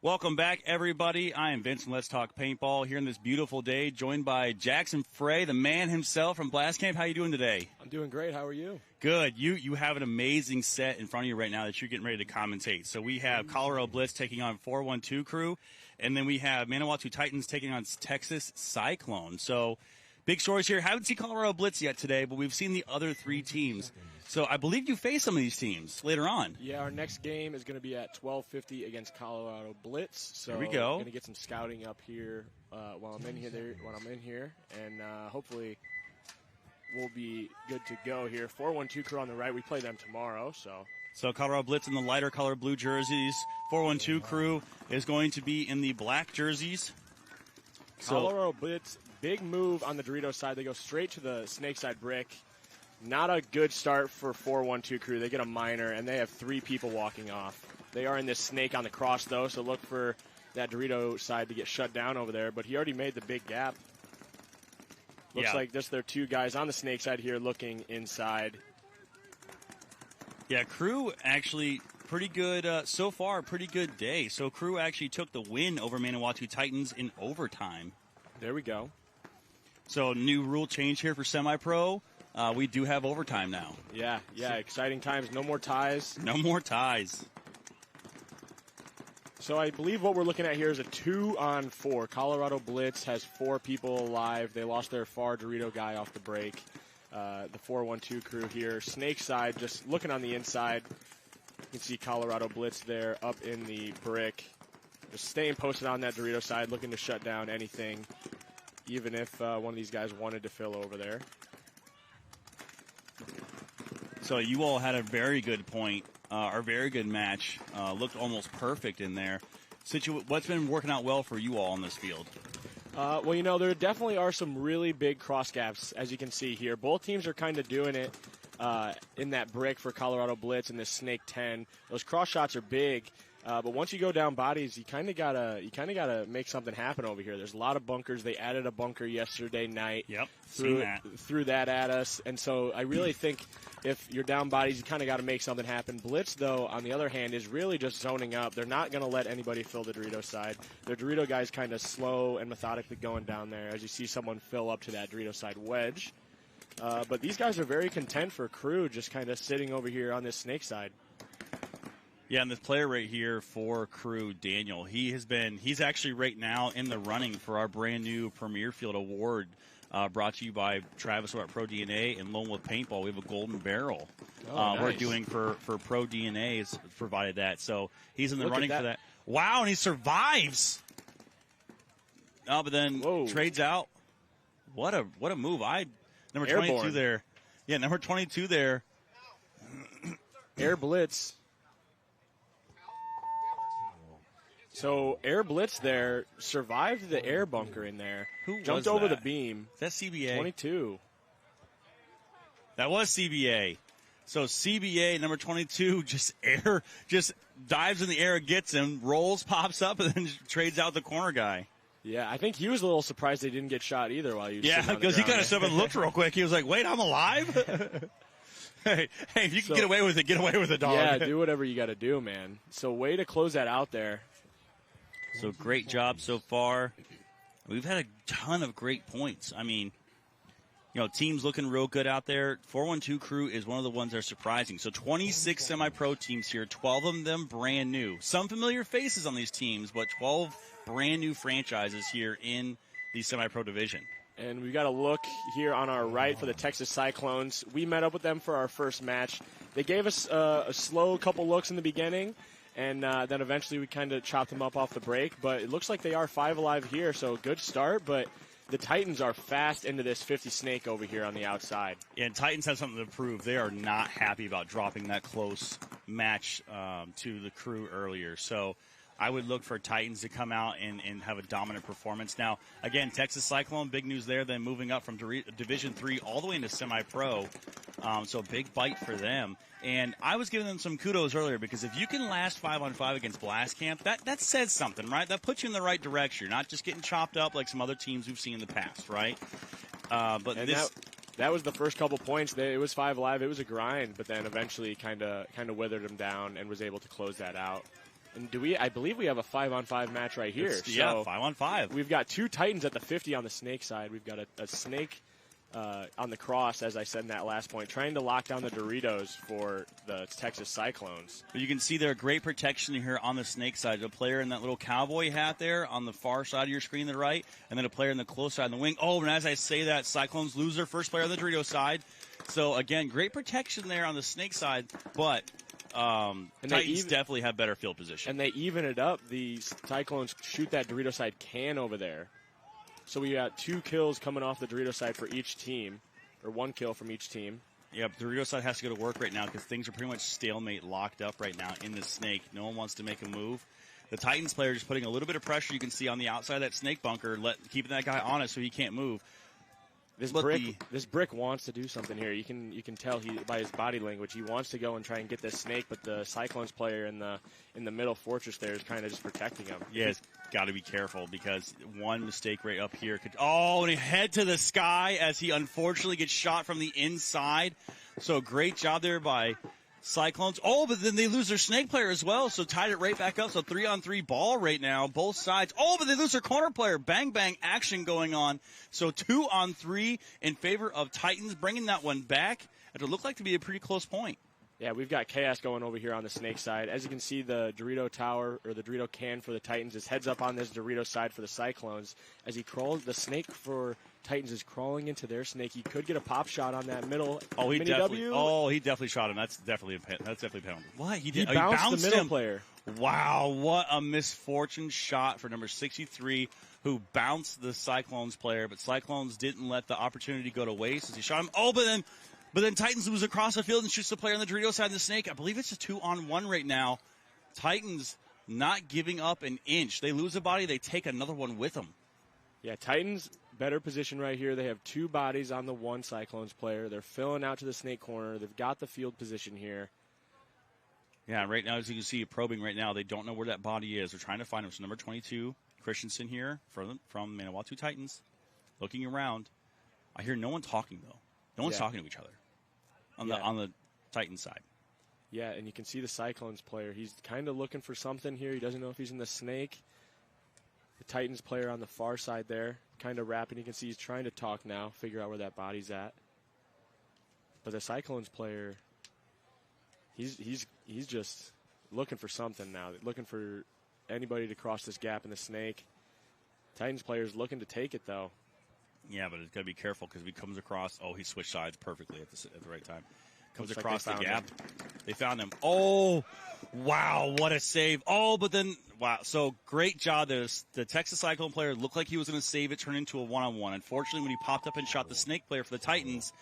Welcome back, everybody. I am Vince from Let's Talk Paintball here on this beautiful day, joined by Jackson Frey, the man himself from Blast Camp. How you doing today? I'm doing great. How are you? Good. You have an amazing set in front of you right now that you're getting ready to commentate. So we have Colorado Blitz taking on 412 Krew, and then we have Manawatu Titans taking on Texas Cyclone. So big stories here. Haven't seen Colorado Blitz yet today, but we've seen the other three teams. So I believe you face some of these teams later on. Yeah, our next game is going to be at 12:50 against Colorado Blitz. So there we go. I'm going to get some scouting up here while I'm in here, and hopefully we'll be good to go here. 412 Crew on the right. We play them tomorrow, So Colorado Blitz in the lighter color blue jerseys. 412 Crew is going to be in the black jerseys. Colorado Blitz, big move on the Dorito side. They go straight to the snake side brick. Not a good start for 412 Crew. They get a minor, and they have three people walking off. They are in this snake on the cross, though, so look for that Dorito side to get shut down over there. But he already made the big gap. Looks like just their two guys on the snake side here looking inside. Yeah, Krew actually pretty good so far, pretty good day. So Krew actually took the win over Manawatu Titans in overtime. There we go. So new rule change here for semi-pro. We do have overtime now. Yeah, exciting times. No more ties. No more ties. So I believe what we're looking at here is a 2-on-4. Colorado Blitz has 4 people alive. They lost their far Dorito guy off the break. The 412 Crew here. Snake side, just looking on the inside. You can see Colorado Blitz there up in the brick. Just staying posted on that Dorito side, looking to shut down anything, even if one of these guys wanted to fill over there. So you all had a very good point, or very good match. Looked almost perfect in there. What's been working out well for you all on this field? Well, you know, there definitely are some really big cross gaps, as you can see here. Both teams are kind of doing it in that brick for Colorado Blitz and this Snake 10. Those cross shots are big. But once you go down bodies, you kind of gotta make something happen over here. There's a lot of bunkers. They added a bunker yesterday night. Yep, threw that at us, and so I really think if you're down bodies, you kind of got to make something happen. Blitz, though, on the other hand, is really just zoning up. They're not going to let anybody fill the Dorito side. Their Dorito guy's kind of slow and methodically going down there as you see someone fill up to that Dorito side wedge. But these guys are very content for Krew, just kind of sitting over here on this snake side. Yeah, and this player right here for Krew, Daniel, he's actually right now in the running for our brand new Premier Field Award, brought to you by Travis at Pro DNA and Lone Wolf Paintball. We have a golden barrel nice. We're doing for Pro DNA has provided that. So he's in the running for that. Wow, and he survives. Oh, but then trades out. What a move. Number 22 there. Yeah, number 22 there. Air Blitz. So Air Blitz there survived the air bunker in there. Who jumped was over that? the beam. Is that CBA? 22. That was CBA. So CBA number 22 just dives in the air, gets him, rolls, pops up, and then trades out the corner guy. Yeah, I think he was a little surprised they didn't get shot either while you. Yeah, because he kind of stood up and looked real quick. He was like, "Wait, I'm alive." Hey, if you can get away with it, get away with it, dog. Yeah, do whatever you got to do, man. So way to close that out there. So great job so far. We've had a ton of great points. I mean, you know, teams looking real good out there. 412 Crew is one of the ones that are surprising. So 26 semi-pro teams here, 12 of them brand new. Some familiar faces on these teams, but 12 brand new franchises here in the semi-pro division. And we've got a look here on our right for the Texas Cyclones. We met up with them for our first match. They gave us a slow couple looks in the beginning, and then eventually we kind of chopped them up off the break. But it looks like they are 5 alive here, so good start. But the Titans are fast into this 50 snake over here on the outside. Yeah, and Titans have something to prove. They are not happy about dropping that close match to the Krew earlier. So I would look for Titans to come out and have a dominant performance. Now, again, Texas Cyclone, big news there. Then moving up from Division III all the way into semi-pro. So a big bite for them. And I was giving them some kudos earlier because if you can last 5-on-5 against Blast Camp, that says something, right? That puts you in the right direction. You're not just getting chopped up like some other teams we've seen in the past, right? That was the first couple points. It was 5 alive. It was a grind, but then eventually kind of withered them down and was able to close that out. And I believe we have a 5-on-5 match right here. Yeah, 5-on-5. We've got 2 Titans at the 50 on the Snake side. We've got a Snake on the cross, as I said in that last point, trying to lock down the Doritos for the Texas Cyclones. But you can see there great protection here on the Snake side. A player in that little cowboy hat there on the far side of your screen to the right, and then a player in the close side on the wing. Oh, and as I say that, Cyclones lose their first player on the Dorito side. So, again, great protection there on the Snake side, but Titans definitely have better field position. And they even it up. The Cyclones shoot that Dorito side can over there. So we got 2 kills coming off the Dorito side for each team, or 1 kill from each team. Yeah, the Dorito side has to go to work right now because things are pretty much stalemate, locked up right now in the Snake. No one wants to make a move. The Titans player is putting a little bit of pressure. You can see on the outside of that Snake bunker, keeping that guy honest so he can't move. This brick wants to do something here. You can tell by his body language he wants to go and try and get this Snake, but the Cyclones player in the middle fortress there is kind of just protecting him. Yeah, he's got to be careful because one mistake right up here could. Oh, and he head to the sky as he unfortunately gets shot from the inside. So great job there by Cyclones. Oh, but then they lose their Snake player as well, so tied it right back up. So 3-on-3 ball right now, both sides. Oh, but they lose their corner player. Bang, bang action going on. So 2-on-3 in favor of Titans, bringing that one back. It looked like to be a pretty close point. Yeah, we've got chaos going over here on the Snake side. As you can see, the Dorito tower, or the Dorito can for the Titans, is heads up on this Dorito side for the Cyclones. As he crawls, the Snake for Titans is crawling into their Snake. He could get a pop shot on that middle. He definitely shot him. That's definitely a penalty. What? He bounced the middle player. Wow, what a misfortune shot for number 63, who bounced the Cyclones player, but Cyclones didn't let the opportunity go to waste as he shot him. Oh, but then Titans moves across the field and shoots the player on the Dorito side of the Snake. I believe it's a 2-on-1 right now. Titans not giving up an inch. They lose a body, they take another one with them. Yeah, Titans better position right here. They have 2 bodies on the 1 Cyclones player. They're filling out to the Snake corner. They've got the field position here. Yeah, right now, as you can see, probing right now. They don't know where that body is. They're trying to find him. So number 22, Christensen here from Manawatu Titans, looking around. I hear no one talking, though. No one's talking to each other on the Titans side. Yeah, and you can see the Cyclones player. He's kind of looking for something here. He doesn't know if he's in the Snake. The Titans player on the far side there, kind of rapping. You can see he's trying to talk now, figure out where that body's at. But the Cyclones player, he's just looking for something now, looking for anybody to cross this gap in the Snake. Titans player's looking to take it, though. Yeah, but it's got to be careful because if he comes across, he switched sides perfectly at the right time. Comes across the gap. They found him. Oh, wow, what a save. Oh, but then, wow. So great job. The Texas Cyclone player looked like he was going to save it, turn into a 1-on-1. Unfortunately, when he popped up and shot the Snake player for the Titans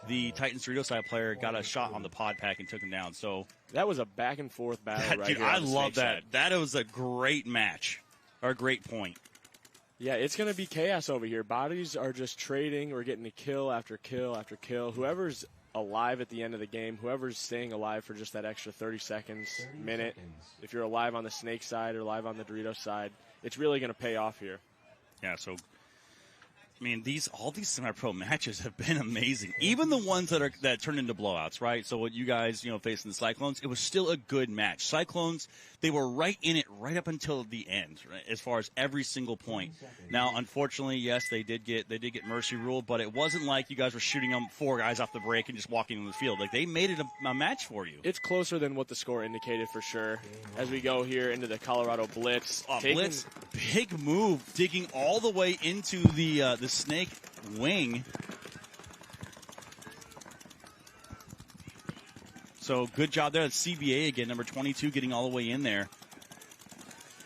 Dorito side player got a shot on the pod pack and took him down. So that was a back and forth battle right here. I love that. That was a great match, or a great point. Yeah, it's going to be chaos over here. Bodies are just trading. We're getting a kill after kill after kill. Whoever's alive at the end of the game, whoever's staying alive for just that extra 30 seconds, minute, if you're alive on the Snake side or alive on the Dorito side, it's really going to pay off here. Yeah, so I mean, all these semi-pro matches have been amazing. Even the ones that turned into blowouts, right? So what you guys, facing the Cyclones, it was still a good match. Cyclones, they were right in it right up until the end, right, as far as every single point. Now, unfortunately, yes, they did get mercy ruled, but it wasn't like you guys were shooting them 4 guys off the break and just walking on the field. Like, they made it a match for you. It's closer than what the score indicated for sure. As we go here into the Colorado Blitz. Blitz, big move, digging all the way into the Snake wing. So good job there. That's CBA again, number 22, getting all the way in there.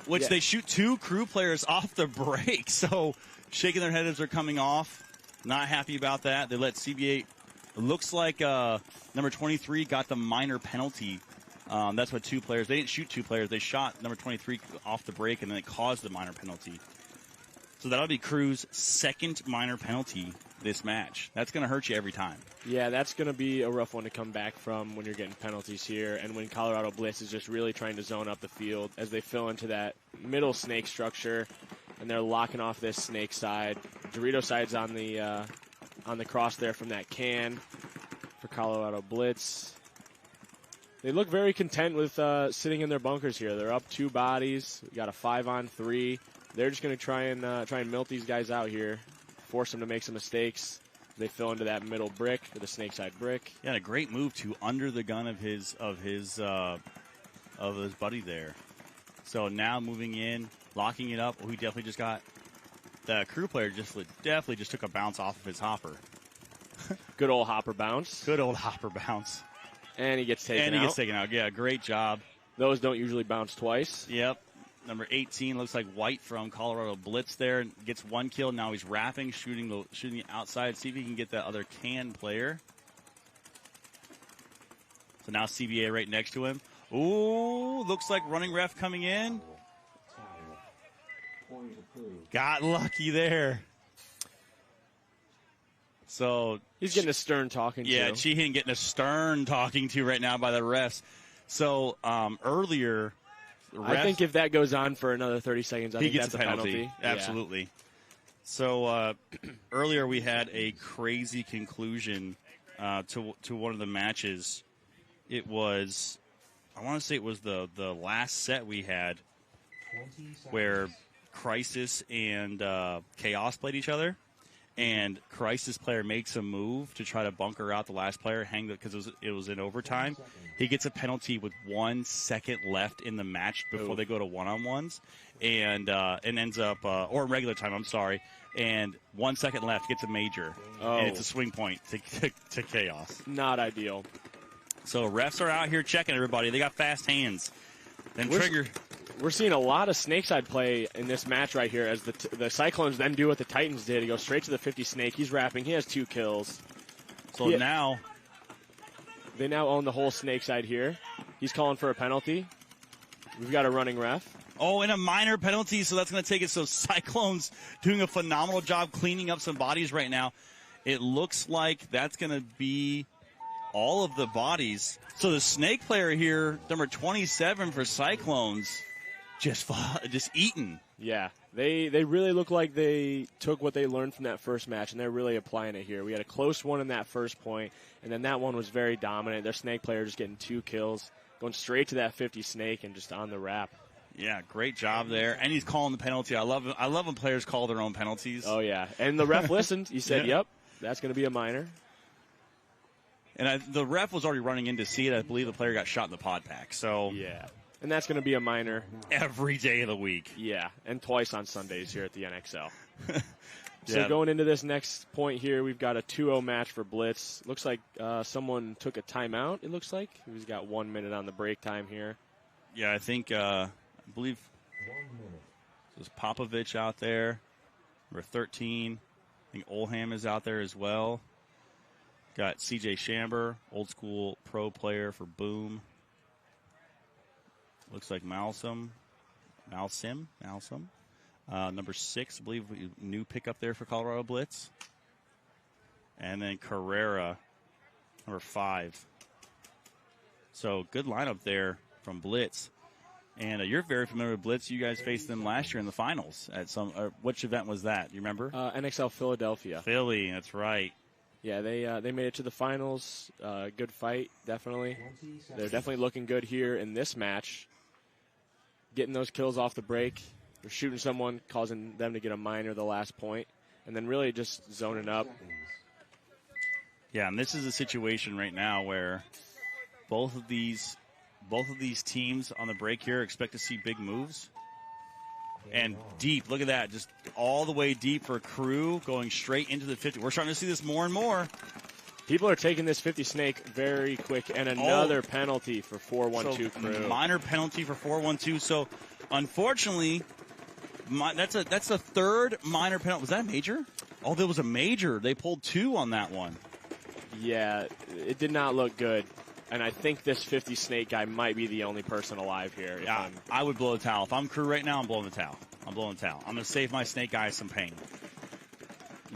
Which they shoot 2 Krew players off the break. So shaking their head as they're coming off. Not happy about that. They let CBA. It looks like number 23 got the minor penalty. That's what 2 players. They didn't shoot 2 players. They shot number 23 off the break, and then it caused the minor penalty. So that'll be Krew's second minor penalty this match. That's going to hurt you every time. Yeah, that's going to be a rough one to come back from when you're getting penalties here, and when Colorado Blitz is just really trying to zone up the field as they fill into that middle Snake structure, and they're locking off this Snake side. Dorito side's on the cross there from that can for Colorado Blitz. They look very content with sitting in their bunkers here. They're up 2 bodies. We got a 5-on-3. They're just going to try and milt these guys out here, force them to make some mistakes. They fill into that middle brick, or the snake side brick. Yeah, a great move to under the gun of his buddy there. So now moving in, locking it up. Oh, he definitely just got the Krew player. Definitely just took a bounce off of his hopper. Good old hopper bounce. Good old hopper bounce. And he gets taken out. Yeah, great job. Those don't usually bounce twice. Yep. Number 18 looks like White from Colorado Blitz there. Gets 1 kill. Now he's wrapping, shooting the outside. See if he can get that other can player. So now CBA right next to him. Ooh, looks like running ref coming in. Got lucky there. So he's getting a stern talking to. Yeah, Sheehan getting a stern talking to right now by the refs. So earlier, I think if that goes on for another 30 seconds, I think gets that's a penalty. Absolutely. Yeah. So earlier we had a crazy conclusion to one of the matches. It was, I want to say it was the last set we had where Crisis and Chaos played each other. And Crisis player makes a move to try to bunker out the last player, because it was in overtime. He gets a penalty with 1 second left in the match before they go to one-on-ones, and ends up, or in regular time, I'm sorry, and 1 second left, gets a major, and it's a swing point to Chaos. Not ideal. So refs are out here checking everybody. They got fast hands. Then Trigger. We're seeing a lot of snakeside play in this match right here as the Cyclones then do what the Titans did. He goes straight to the 50 snake. He's wrapping. He has 2 kills. So now they now own the whole snakeside here. He's calling for a penalty. We've got a running ref. Oh, and a minor penalty, so that's going to take it. So Cyclones doing a phenomenal job cleaning up some bodies right now. It looks like that's going to be all of the bodies. So the snake player here, number 27 for Cyclones, just eaten. Yeah, they really look like they took what they learned from that first match, and they're really applying it here. We had a close one in that first point, and then that one was very dominant. Their snake player just getting 2 kills, going straight to that 50 snake and just on the wrap. Yeah, great job there. And he's calling the penalty. I love when players call their own penalties. Oh, yeah. And the ref listened. He said, yep, that's going to be a minor. And the ref was already running in to see it. I believe the player got shot in the pod pack. So yeah. And that's going to be a minor. Every day of the week. Yeah, and twice on Sundays here at the NXL. So going into this next point here, we've got a 2-0 match for Blitz. Looks like someone took a timeout, it looks like. He's got 1 minute on the break time here. Yeah, I think, I believe there's Popovich out there. Number 13. I think Olham is out there as well. Got CJ Shamber, old school pro player for Boom. Looks like Malsim. Number 6, I believe, new pickup there for Colorado Blitz. And then Carrera, number 5. So good lineup there from Blitz. And you're very familiar with Blitz. You guys faced them last year in the finals at which event was that? You remember? NXL Philadelphia. Philly, that's right. Yeah, they made it to the finals. Good fight, definitely. They're definitely looking good here in this match. Getting those kills off the break. They're shooting someone, causing them to get a minor the last point, and then really just zoning up. Yeah, and this is a situation right now where both of these teams on the break here expect to see big moves. And deep, look at that, just all the way deep for Krew, going straight into the 50. We're starting to see this more and more. People are taking this 50 snake very quick, and another penalty for 4-1-2 Krew. Minor penalty for 4-1-2. So, unfortunately, that's a third minor penalty. Was that a major? Oh, there was a major. They pulled 2 on that one. Yeah, it did not look good. And I think this 50 snake guy might be the only person alive here. Yeah, I would blow the towel. If I'm Krew right now, I'm blowing the towel. I'm going to save my snake guy some pain.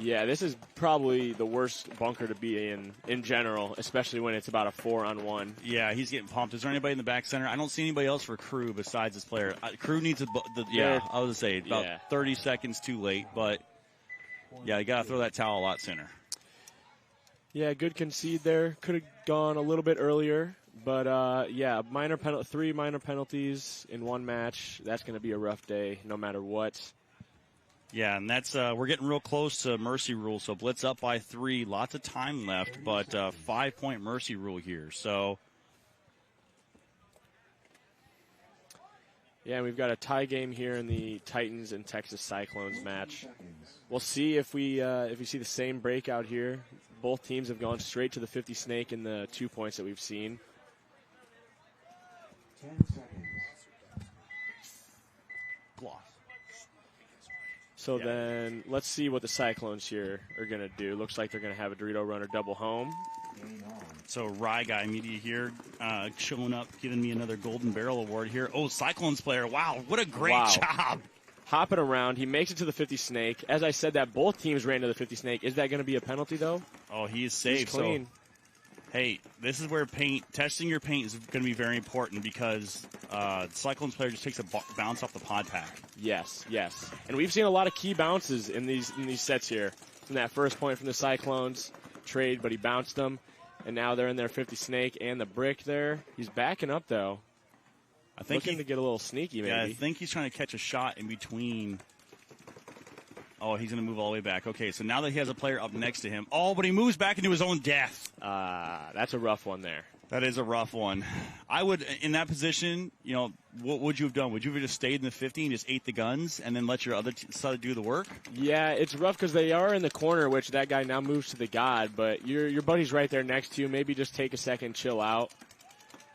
Yeah, this is probably the worst bunker to be in general, especially when it's about a 4-on-1. Yeah, he's getting pumped. Is there anybody in the back center? I don't see anybody else for Krew besides this player. Krew needs I was going to say about 30 seconds too late, but yeah, you got to throw that towel a lot sooner. Yeah, good concede there. Could have gone a little bit earlier, But, yeah, three minor penalties in one match. That's going to be a rough day no matter what. Yeah, and that's we're getting real close to mercy rule. So Blitz up by 3. Lots of time left, but 5-point mercy rule here. So, yeah, we've got a tie game here in the Titans and Texas Cyclones match. We'll see if we see the same breakout here. Both teams have gone straight to the 50 snake in the 2 points that we've seen. 10 seconds. gloss. So then let's see what the Cyclones here are going to do. Looks like they're going to have a Dorito runner double home. So Rye Guy Media here showing up, giving me another Golden Barrel Award here. Oh, Cyclones player. Wow, what a great job. Hopping around. He makes it to the 50 snake. As I said that both teams ran to the 50 snake. Is that going to be a penalty, though? Oh, he is safe. He's clean. So, hey, this is where testing your paint is going to be very important because Cyclones player just takes a bounce off the pod pack. Yes. And we've seen a lot of key bounces in these sets here. From that first point from the Cyclones trade, but he bounced them. And now they're in their 50 snake and the brick there. He's backing up, though. I think looking to get a little sneaky, maybe. Yeah, I think he's trying to catch a shot in between. Oh, he's going to move all the way back. Okay, so now that he has a player up next to him. Oh, but he moves back into his own death. That's a rough one there. That is a rough one. I would, in that position, what would you have done? Would you have just stayed in the 50 and just ate the guns and then let your other side do the work? Yeah, it's rough because they are in the corner, which that guy now moves to the God, but your buddy's right there next to you. Maybe just take a second, chill out.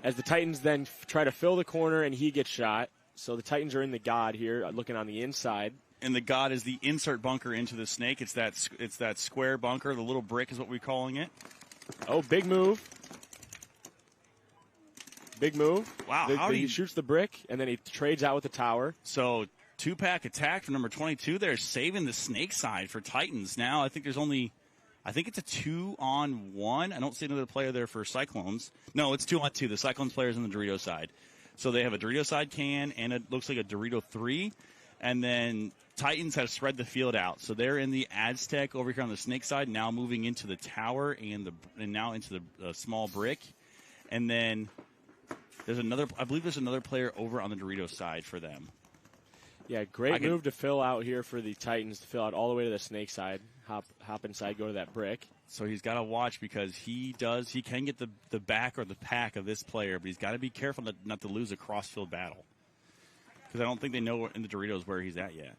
As the Titans then try to fill the corner and he gets shot. So the Titans are in the God here, looking on the inside. And the God is the insert bunker into the snake. It's that square bunker. The little brick is what we're calling it. Oh, big move. Big move. Wow. He shoots the brick, and then he trades out with the tower. So, 2-pack attack for number 22 there, saving the snake side for Titans. Now, I think it's a 2-on-1. I don't see another player there for Cyclones. No, it's 2-on-2. The Cyclones player's on the Dorito side. So they have a Dorito side can, and it looks like a Dorito 3. And then Titans have spread the field out. So they're in the Aztec over here on the snake side, now moving into the tower and now into the small brick. And then I believe there's another player over on the Dorito side for them. Yeah, great move to fill out here for the Titans, to fill out all the way to the snake side. Hop inside, go to that brick. So he's got to watch because he can get the back or the pack of this player, but he's got to be careful not to lose a cross-field battle. Because I don't think they know in the Doritos where he's at yet.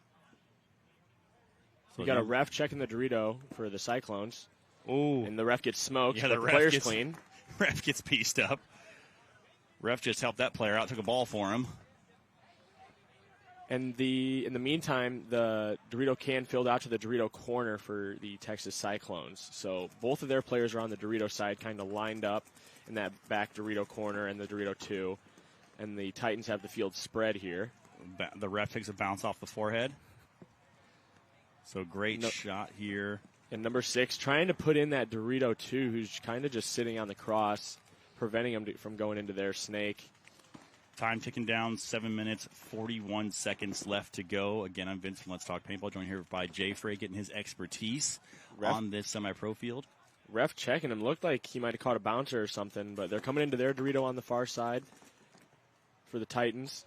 So you got a ref checking the Dorito for the Cyclones. Oh. And the ref gets smoked. Yeah, the player's clean. Ref gets pieced up. Ref just helped that player out, took a ball for him. And in the meantime, the Dorito can filled out to the Dorito corner for the Texas Cyclones. So both of their players are on the Dorito side, kind of lined up in that back Dorito corner and the Dorito 2. And the Titans have the field spread here. The ref takes a bounce off the forehead. So great shot here. And number 6 trying to put in that Dorito 2, who's kind of just sitting on the cross, preventing him from going into their snake. Time ticking down, 7 minutes, 41 seconds left to go. Again, I'm Vince from Let's Talk Paintball, joined here by Jay Frey, getting his expertise on this semi-pro field. Ref checking him. Looked like he might have caught a bouncer or something, but they're coming into their Dorito on the far side for the Titans.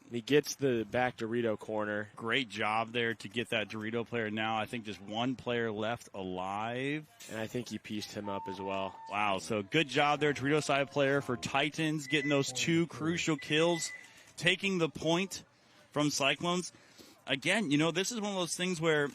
And he gets the back Dorito corner. Great job there to get that Dorito player. Now I think just one player left alive. And I think he pieced him up as well. Wow, so good job there, Dorito side player for Titans, getting those 2 crucial kills, taking the point from Cyclones. Again, this is one of those things where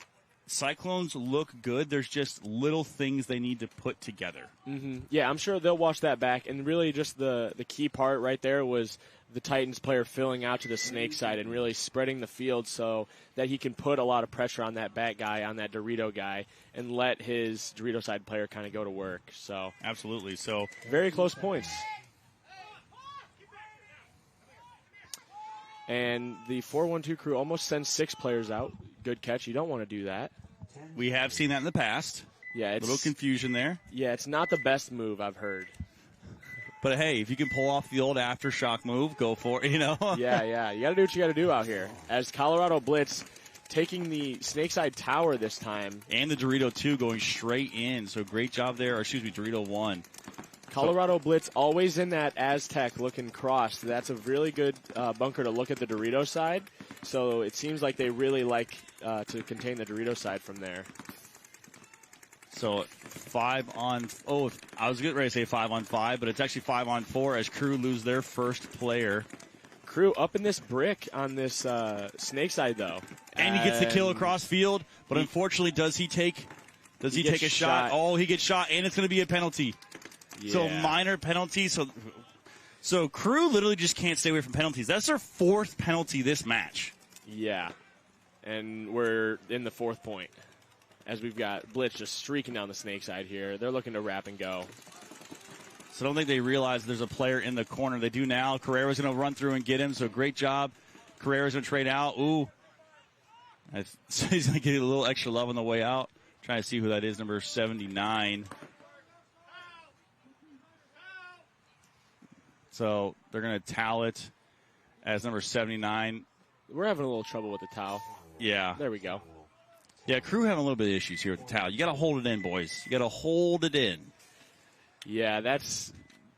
Cyclones look good. There's just little things they need to put together. Mm-hmm. Yeah, I'm sure they'll watch that back. And really just the key part right there was the Titans player filling out to the snake side and really spreading the field so that he can put a lot of pressure on that back guy, on that Dorito guy, and let his Dorito side player kind of go to work. So absolutely. So very close points. And the 4-1-2 Krew almost sends 6 players out. Good catch. You don't want to do that. We have seen that in the past. Yeah, it's a little confusion there. Yeah, it's not the best move I've heard. But, hey, if you can pull off the old aftershock move, go for it, Yeah. You got to do what you got to do out here. As Colorado Blitz taking the Snakeside Tower this time. And the Dorito 2 going straight in. So great job there. Or, excuse me, Dorito 1. Colorado Blitz always in that Aztec looking cross. That's a really good bunker to look at the Dorito side. So it seems like they really like to contain the Dorito side from there. So 5 on, I was getting ready to say 5 on 5, but it's actually 5 on 4 as Krew lose their first player. Krew up in this brick on this snake side though. And he gets the kill across field, but unfortunately does he take a shot? Oh, he gets shot, and it's going to be a penalty. Yeah. So minor penalty. So Krew literally just can't stay away from penalties. That's their 4th penalty this match. Yeah. And we're in the 4th point. As we've got Blitz just streaking down the snake side here. They're looking to wrap and go. So I don't think they realize there's a player in the corner. They do now. Carrera's going to run through and get him, so great job. Carrera's going to trade out. Ooh. So he's going to get a little extra love on the way out. Trying to see who that is, number 79. So they're going to towel it as number 79. We're having a little trouble with the towel. Yeah. There we go. Yeah, Krew having a little bit of issues here with the towel. You got to hold it in, boys. You got to hold it in. Yeah,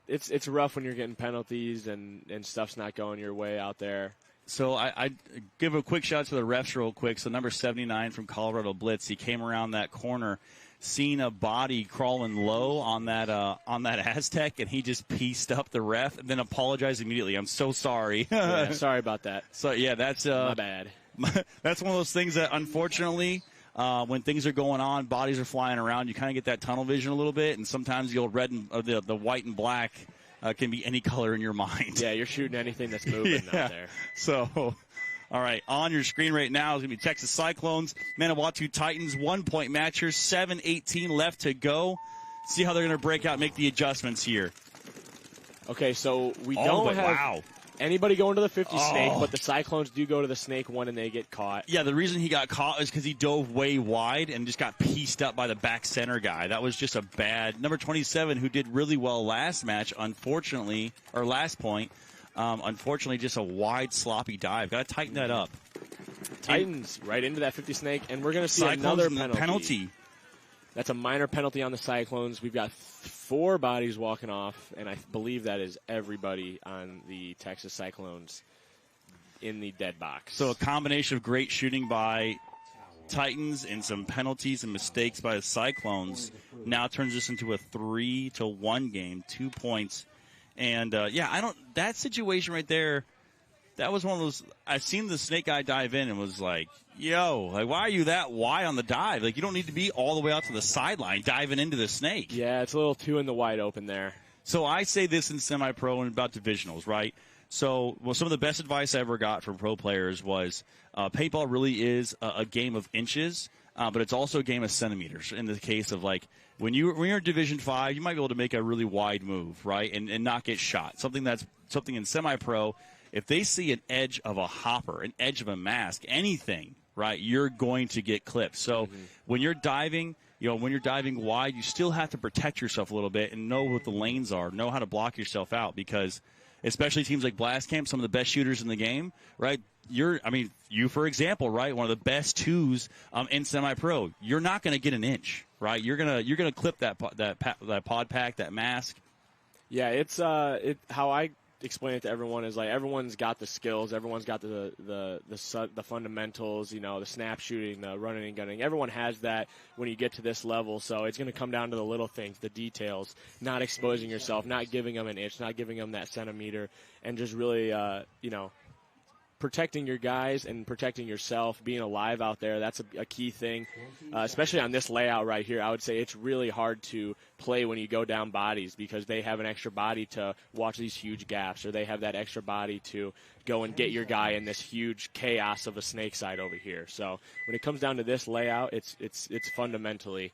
it's rough when you're getting penalties and stuff's not going your way out there. So I give a quick shout out to the refs real quick. So number 79 from Colorado Blitz, he came around that corner, seen a body crawling low on that Aztec, and he just pieced up the ref and then apologized immediately. I'm so sorry. Yeah, sorry about that. So yeah, that's my bad. That's one of those things that unfortunately, when things are going on, bodies are flying around, you kind of get that tunnel vision a little bit, and sometimes the old red and the white and black can be any color in your mind. Yeah, you're shooting anything that's moving out there. So, all right, on your screen right now is going to be Texas Cyclones, Manawatu Titans, 1-point match here, 7:18 left to go. See how they're going to break out and make the adjustments here. Okay, so we don't have... Wow. Anybody going to the 50 snake, but the Cyclones do go to the snake one and they get caught. Yeah, the reason he got caught is because he dove way wide and just got pieced up by the back center guy. That was just a bad number 27 who did really well last match, unfortunately, or last point. Unfortunately, just a wide, sloppy dive. Got to tighten that up. Titans right into that 50 snake, and we're going to see Cyclones another penalty. That's a minor penalty on the Cyclones. We've got 4 bodies walking off, and I believe that is everybody on the Texas Cyclones in the dead box. So a combination of great shooting by Titans and some penalties and mistakes by the Cyclones now turns this into a 3-1 game, 2 points. And, that situation right there, that was one of those, I've seen the snake guy dive in and was like, yo, like, why are you that wide on the dive? Like, you don't need to be all the way out to the sideline diving into the snake. Yeah, it's a little too in the wide open there. So I say this in semi-pro and about divisionals, right? So, some of the best advice I ever got from pro players was paintball really is a game of inches, but it's also a game of centimeters. In the case of, like, when you're in Division 5, you might be able to make a really wide move, right, and not get shot. Something in semi-pro, if they see an edge of a hopper, an edge of a mask, anything, right, you're going to get clipped. So when you're diving, when you're diving wide, you still have to protect yourself a little bit and know what the lanes are, know how to block yourself out, because especially teams like Blast Camp, some of the best shooters in the game, right? You, for example, right, one of the best 2s in semi-pro. You're not going to get an inch, right? You're gonna clip that pod pack, that mask. Yeah, it's how I explain it to everyone is like everyone's got the skills, everyone's got the fundamentals, the snap shooting, the running and gunning. Everyone has that when you get to this level. So it's going to come down to the little things, the details, not exposing yourself, not giving them an inch, not giving them that centimeter, and just really protecting your guys and protecting yourself, being alive out there. That's a key thing, especially on this layout right here. I would say it's really hard to play when you go down bodies because they have an extra body to watch these huge gaps, or they have that extra body to go and get your guy in this huge chaos of a snake side over here. So when it comes down to this layout, it's fundamentally.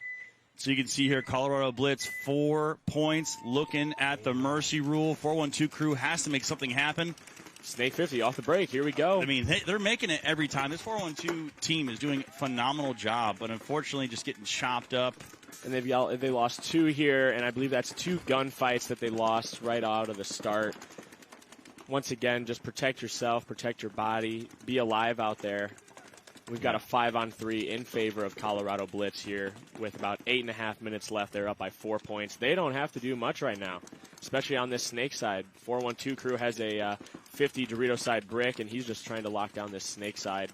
So you can see here, Colorado Blitz, 4 points, looking at the mercy rule. 4-1-2 Krew has to make something happen. Snake 50 off the break. Here we go. I mean, they're making it every time. This 4-1-2 team is doing a phenomenal job, but unfortunately just getting chopped up. And they lost 2 here, and I believe that's 2 gunfights that they lost right out of the start. Once again, just protect yourself, protect your body, be alive out there. We've got a 5-on-3 in favor of Colorado Blitz here with about 8.5 minutes left. They're up by 4 points. They don't have to do much right now, especially on this snake side. 4-1-2 Krew has a 50 Dorito side brick, and he's just trying to lock down this snake side.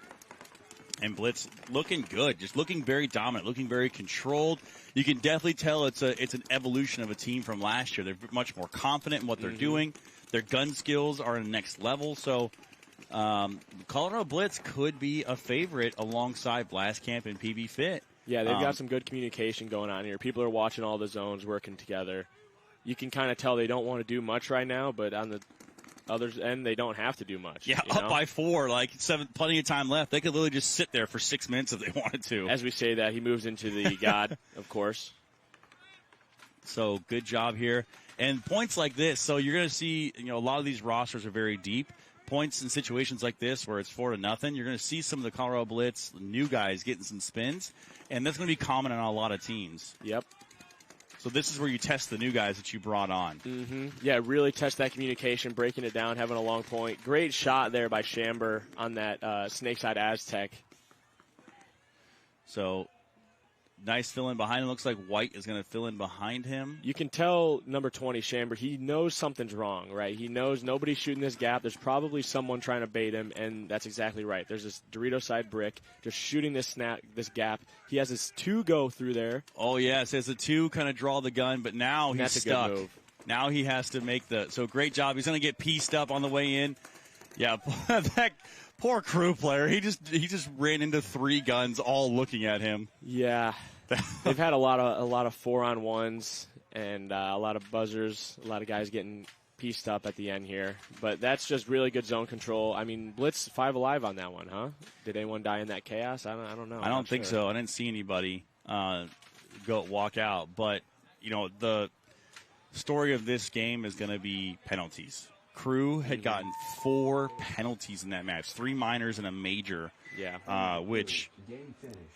And Blitz looking good, just looking very dominant, looking very controlled. You can definitely tell it's an evolution of a team from last year. They're much more confident in what they're doing. Their gun skills are in the next level. So Colorado Blitz could be a favorite alongside Blast Camp and PB Fit. Yeah, they've got some good communication going on here. People are watching all the zones working together. You can kind of tell they don't want to do much right now, but on the other end, they don't have to do much. Yeah, up by 4, like 7, plenty of time left. They could literally just sit there for 6 minutes if they wanted to. As we say that, he moves into the God, of course. So good job here. And points like this, so you're going to see, a lot of these rosters are very deep. Points in situations like this where it's 4-0, you're going to see some of the Colorado Blitz new guys getting some spins, and that's going to be common on a lot of teams. Yep. So this is where you test the new guys that you brought on. Yeah, really test that communication, breaking it down, having a long point. Great shot there by Chamber on that Snakeside Aztec. So nice fill in behind him. Looks like White is going to fill in behind him. You can tell number 20, Chamber, he knows something's wrong, right? He knows nobody's shooting this gap. There's probably someone trying to bait him, and that's exactly right. There's this Dorito side brick just shooting this gap. He has his 2 go through there. Oh, yeah, it says the 2 kind of draw the gun, but now he's stuck. A good move. Now he has to make so great job. He's going to get pieced up on the way in. Yeah, that poor Krew player. He just ran into 3 guns all looking at him. Yeah. They've had a lot of 4-on-1s and a lot of buzzers, a lot of guys getting pieced up at the end here. But that's just really good zone control. I mean, Blitz 5 alive on that one, huh? Did anyone die in that chaos? I don't know. I don't think so. I didn't see anybody walk out. But, the story of this game is going to be penalties. Krew had gotten 4 penalties in that match, 3 minors and a major. Yeah. Which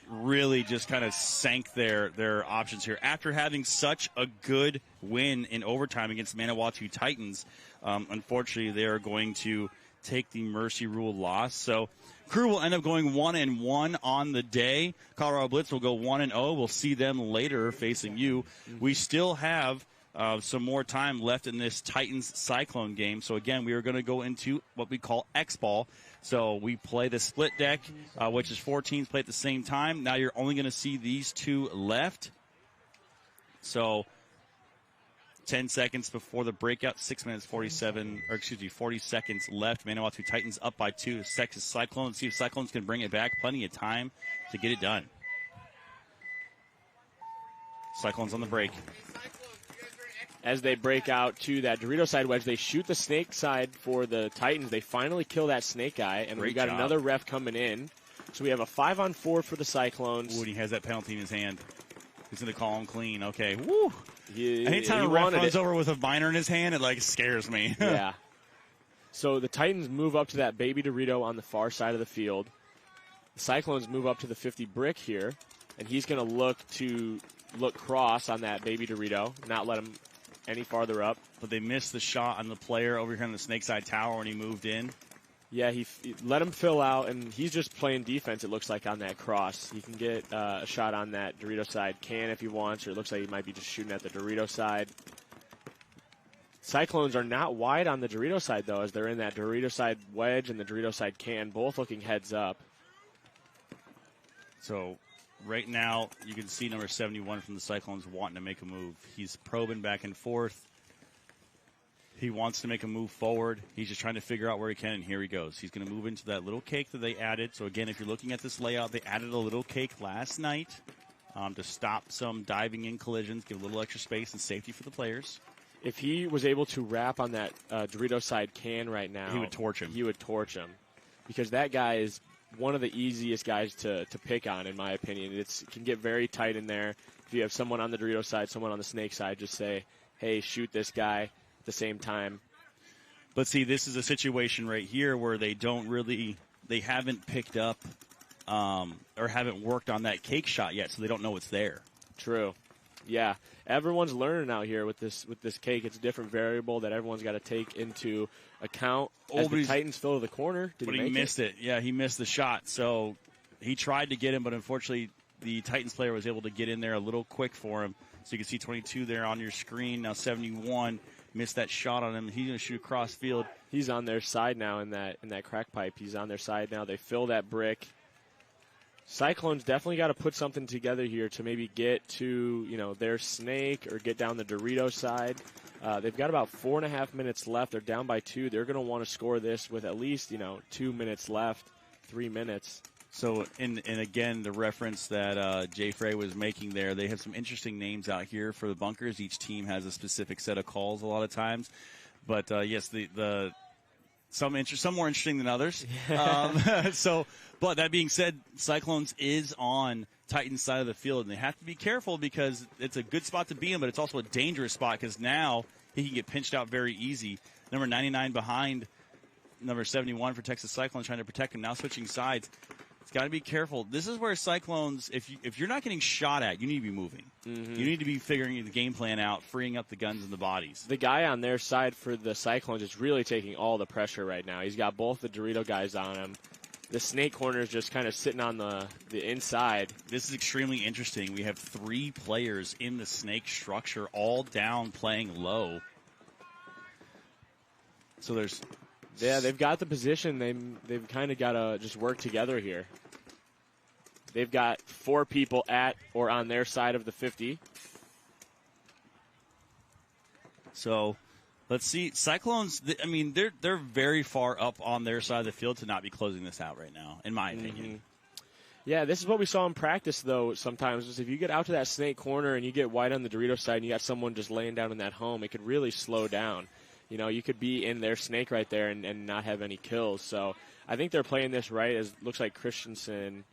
really just kind of sank their options here. After having such a good win in overtime against Manawatu Titans, unfortunately they are going to take the mercy rule loss. So Krew will end up going 1-1 on the day. Colorado Blitz will go 1-0. We'll see them later facing you. We still have some more time left in this Titans Cyclone game. So again, we are going to go into what we call X-Ball. So we play the split deck, which is 4 teams play at the same time. Now you're only going to see these 2 left. So 10 seconds before the breakout, 6 minutes 40 seconds left. Manawatu Titans up by 2 to Texas Cyclones. See if Cyclones can bring it back. Plenty of time to get it done. Cyclones on the break. As they break out to that Dorito side wedge, they shoot the snake side for the Titans. They finally kill that snake guy, and we got another ref coming in. So we have a 5-on-4 for the Cyclones. Ooh, and he has that penalty in his hand. He's going to call him clean. Okay, woo. Anytime a ref runs over with a minor in his hand, it scares me. Yeah. So the Titans move up to that baby Dorito on the far side of the field. The Cyclones move up to the 50 brick here, and he's going to look cross on that baby Dorito, not let him any farther up. But they missed the shot on the player over here on the Snakeside Tower when he moved in. Yeah, he let him fill out, and he's just playing defense, it looks like, on that cross. He can get a shot on that Dorito side can if he wants, or it looks like he might be just shooting at the Dorito side. Cyclones are not wide on the Dorito side, though, as they're in that Dorito side wedge and the Dorito side can, both looking heads up. So right now, you can see number 71 from the Cyclones wanting to make a move. He's probing back and forth. He wants to make a move forward. He's just trying to figure out where he can, and here he goes. He's going to move into that little cake that they added. So, again, if you're looking at this layout, they added a little cake last night to stop some diving in collisions, give a little extra space and safety for the players. If he was able to wrap on that Dorito side can right now, he would torch him. He would torch him because that guy is one of the easiest guys to pick on, in my opinion. It can get very tight in there. If you have someone on the Dorito side, someone on the Snake side, just say, hey, shoot this guy at the same time. But see, this is a situation right here where they haven't picked up or haven't worked on that cake shot yet, so they don't know it's there. True. Yeah. Everyone's learning out here with this cake. It's a different variable that everyone's got to take into account. As the Titans fill to the corner. But he missed it. Yeah, he missed the shot. So he tried to get him, but unfortunately the Titans player was able to get in there a little quick for him. So you can see 22 there on your screen. Now 71 missed that shot on him. He's going to shoot across field. He's on their side now in that crack pipe. He's on their side now. They fill that brick. Cyclones definitely got to put something together here to maybe get to, their snake or get down the Dorito side. They've got about 4.5 minutes left. They're down by 2. They're going to want to score this with at least, 2 minutes left, 3 minutes. So, and again, the reference that Jay Frey was making there, they have some interesting names out here for the bunkers. Each team has a specific set of calls a lot of times. But, yes, some more interesting than others. But that being said, Cyclones is on Titans' side of the field, and they have to be careful because it's a good spot to be in, but it's also a dangerous spot because now he can get pinched out very easy. Number 99 behind number 71 for Texas Cyclones, trying to protect him. Now switching sides. It's got to be careful. This is where Cyclones, if you're not getting shot at, you need to be moving. Mm-hmm. You need to be figuring the game plan out, freeing up the guns and the bodies. The guy on their side for the Cyclones is really taking all the pressure right now. He's got both the Dorito guys on him. The snake corner is just kind of sitting on the inside. This is extremely interesting. We have 3 players in the snake structure, all down playing low. So there's... Yeah, they've got the position. They've kind of got to just work together here. They've got 4 people at or on their side of the 50. So... let's see. Cyclones, I mean, they're very far up on their side of the field to not be closing this out right now, in my opinion. Yeah, this is what we saw in practice, though, sometimes, is if you get out to that snake corner and you get wide on the Dorito side and you got someone just laying down in that home, it could really slow down. You could be in their snake right there and not have any kills. So I think they're playing this right. It looks like Christensen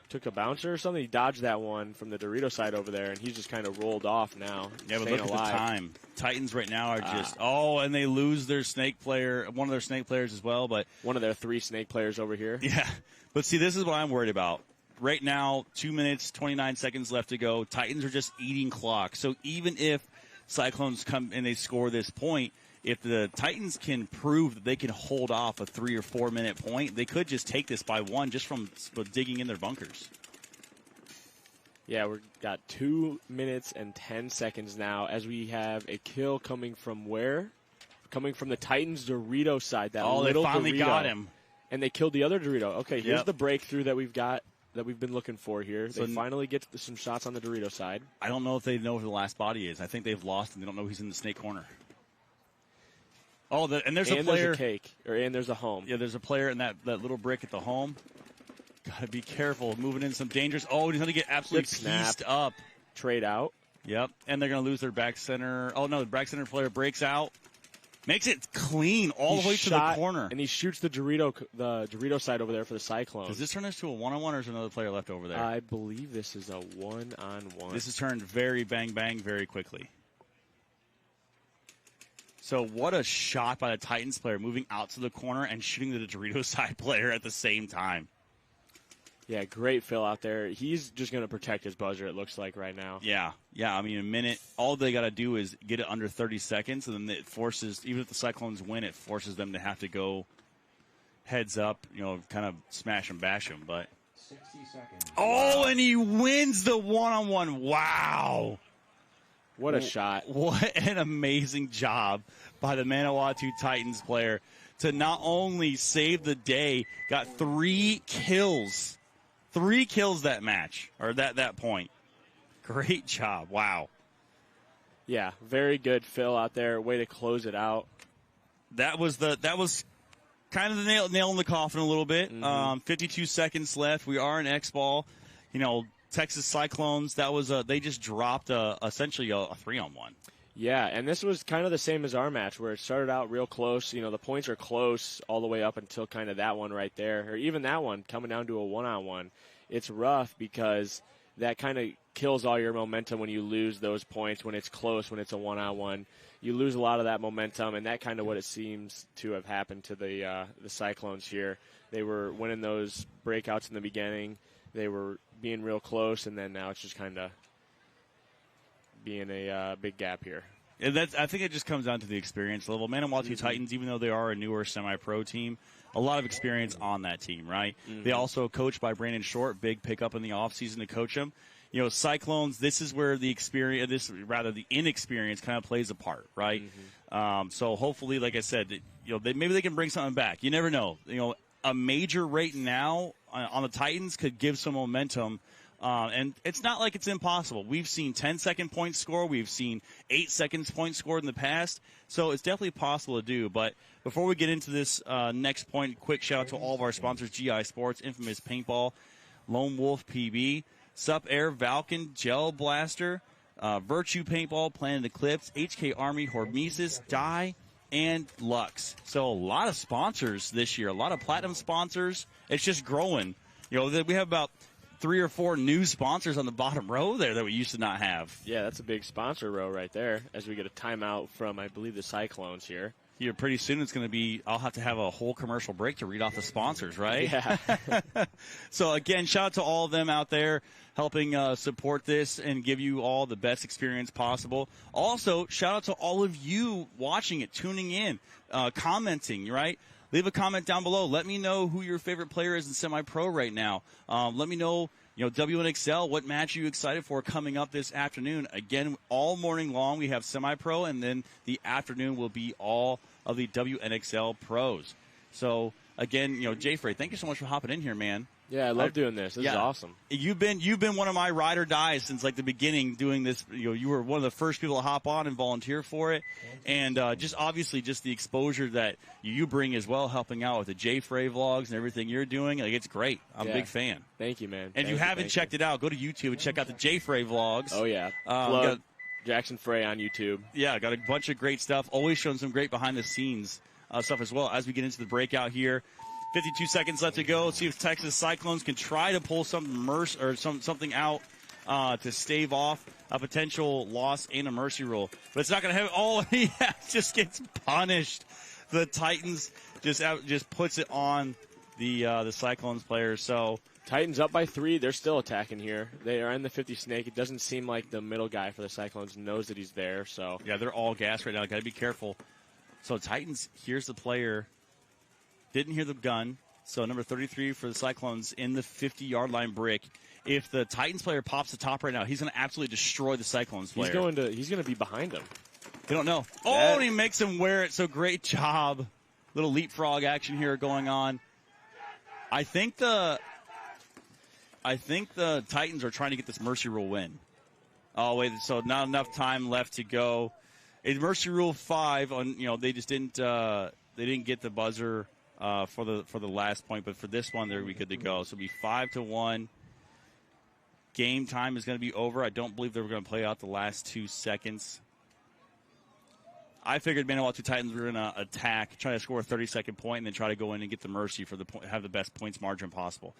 took a bouncer or something. He dodged that one from the Dorito side over there, and he's just kind of rolled off now. Yeah, but look at the time. Titans right now are just, and they lose their snake player, one of their snake players as well. But one of their 3 snake players over here. Yeah, but see, this is what I'm worried about. Right now, 2 minutes, 29 seconds left to go. Titans are just eating clock. So even if Cyclones come and they score this point, if the Titans can prove that they can hold off a 3 or 4 minute point, they could just take this by 1 just from digging in their bunkers. Yeah, we've got 2 minutes and 10 seconds now as we have a kill coming from where? Coming from the Titans Dorito side. That little they finally Dorito. Got him. And they killed the other Dorito. Okay, here's the breakthrough that we've been looking for here. So they finally get some shots on the Dorito side. I don't know if they know who the last body is. I think they've lost and they don't know who's in the snake corner. Oh, and there's a player. There's a cake, and there's a home. Yeah, there's a player in that little brick at the home. Got to be careful. Moving in some dangers. Oh, he's going to get absolutely pieced up. Trade out. Yep, and they're going to lose their back center. Oh, no, the back center player breaks out. Makes it clean all the way to the corner. And he shoots the Dorito side over there for the Cyclone. Does this turn into a one-on-one, or is there another player left over there? I believe this is a one-on-one. This has turned very bang-bang very quickly. So what a shot by the Titans player moving out to the corner and shooting the Dorito side player at the same time. Yeah, great fill out there. He's just going to protect his buzzer, it looks like, right now. Yeah. I mean, a minute. All they got to do is get it under 30 seconds, and then it forces, even if the Cyclones win, it forces them to have to go heads up, kind of smash and bash them. But 60 seconds. Oh, and he wins the one-on-one. Wow. What a shot. What an amazing job by the Manawatu Titans player to not only save the day, got 3 kills. 3 kills that match, or that point. Great job. Wow. Yeah, very good fill out there. Way to close it out. That was kind of the nail in the coffin a little bit. Mm-hmm. 52 seconds left. We are in X-Ball. Texas Cyclones, that was they just dropped essentially a 3-on-1. Yeah, and this was kind of the same as our match where it started out real close. The points are close all the way up until kind of that one right there, or even that one coming down to a one-on-one. It's rough because that kind of kills all your momentum when you lose those points, when it's close, when it's a one-on-one. You lose a lot of that momentum, and that kind of what it seems to have happened to the Cyclones here. They were winning those breakouts in the beginning. They were being real close, and then now it's just kind of being a big gap here. And I think it just comes down to the experience level. Manawatu Titans, even though they are a newer semi-pro team, a lot of experience on that team, right? They also coached by Brandon Short, big pickup in the offseason to coach them. You know, Cyclones, this is where the inexperience kind of plays a part, right? So hopefully, like I said, you know, maybe they can bring something back. You never know. You know, a major right now on the Titans could give some momentum. And it's not like it's impossible. We've seen 10-second points score. We've seen 8 seconds points scored in the past. So it's definitely possible to do. But before we get into this next point, quick shout out to all of our sponsors: GI Sports, Infamous Paintball, Lone Wolf PB, Sup Air, Valken, Gel Blaster, Virtue Paintball, Planet Eclipse, HK Army, Hormesis, Dye, and Lux. So a lot of sponsors this year, a lot of platinum sponsors. It's just growing. You know, we have about 3 or 4 new sponsors on the bottom row there that we used to not have. Yeah, that's a big sponsor row right there as we get a timeout from, I believe, the Cyclones here. Here, pretty soon it's going to be, I'll have to have a whole commercial break to read off the sponsors, right? Yeah. So, again, shout out to all of them out there helping support this and give you all the best experience possible. Also, shout out to all of you watching it, tuning in, commenting, right? Leave a comment down below. Let me know who your favorite player is in semi-pro right now. Let me know, WNXL, what match are you excited for coming up this afternoon? Again, all morning long we have semi-pro, and then the afternoon will be all of the WNXL pros. So, again, Jay Frey, thank you so much for hopping in here, man. Yeah, I love doing this. This is awesome. You've been one of my ride or dies since like the beginning doing this. You were one of the first people to hop on and volunteer for it, and just obviously just the exposure that you bring as well, helping out with the Jay Frey vlogs and everything you're doing. Like, it's great. I'm a big fan. Thank you, man. And if you haven't checked it out, go to YouTube and check out the Jay Frey vlogs. Oh yeah, Jackson Frey on YouTube. Yeah, got a bunch of great stuff. Always showing some great behind the scenes stuff as well. As we get into the breakout here. 52 seconds left to go. Let's see if Texas Cyclones can try to pull something out to stave off a potential loss in a mercy rule. But it's not going to have. Oh, he just gets punished. The Titans just puts it on the Cyclones players. So Titans up by 3. They're still attacking here. They are in the 50 snake. It doesn't seem like the middle guy for the Cyclones knows that he's there. So yeah, they're all gassed right now. Got to be careful. So Titans, here's the player. Didn't hear the gun, so number 33 for the Cyclones in the 50-yard line brick. If the Titans player pops the top right now, he's going to absolutely destroy the Cyclones player. He's going to be behind him. They don't know. Oh, and he makes him wear it. So great job. Little leapfrog action here going on. I think the Titans are trying to get this mercy rule win. Oh wait, so not enough time left to go. In mercy rule 5, they just didn't get the buzzer. For the last point, but for this one, they're good to go. So it'll be 5-1. Game time is going to be over. I don't believe they were going to play out the last 2 seconds. I figured Manawatu Titans were going to attack, try to score a 30-second point, and then try to go in and get the mercy for have the best points margin possible.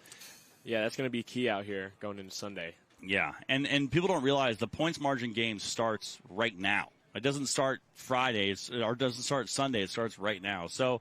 Yeah, that's going to be key out here going into Sunday. Yeah, and people don't realize the points margin game starts right now. It doesn't start Fridays or doesn't start Sunday. It starts right now. So.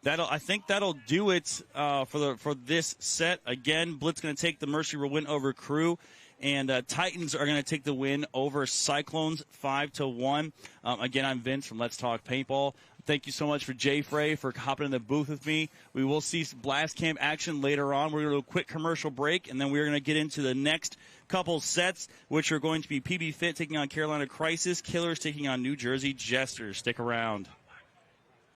I think that'll do it for this set. Again, Blitz going to take the mercy rule win over Krew, and Titans are going to take the win over Cyclones 5-1. Again, I'm Vince from Let's Talk Paintball. Thank you so much for Jay Frey for hopping in the booth with me. We will see some blast camp action later on. We're going to do a quick commercial break, and then we're going to get into the next couple sets, which are going to be PB Fit taking on Carolina Crisis, Killers taking on New Jersey Jesters. Stick around.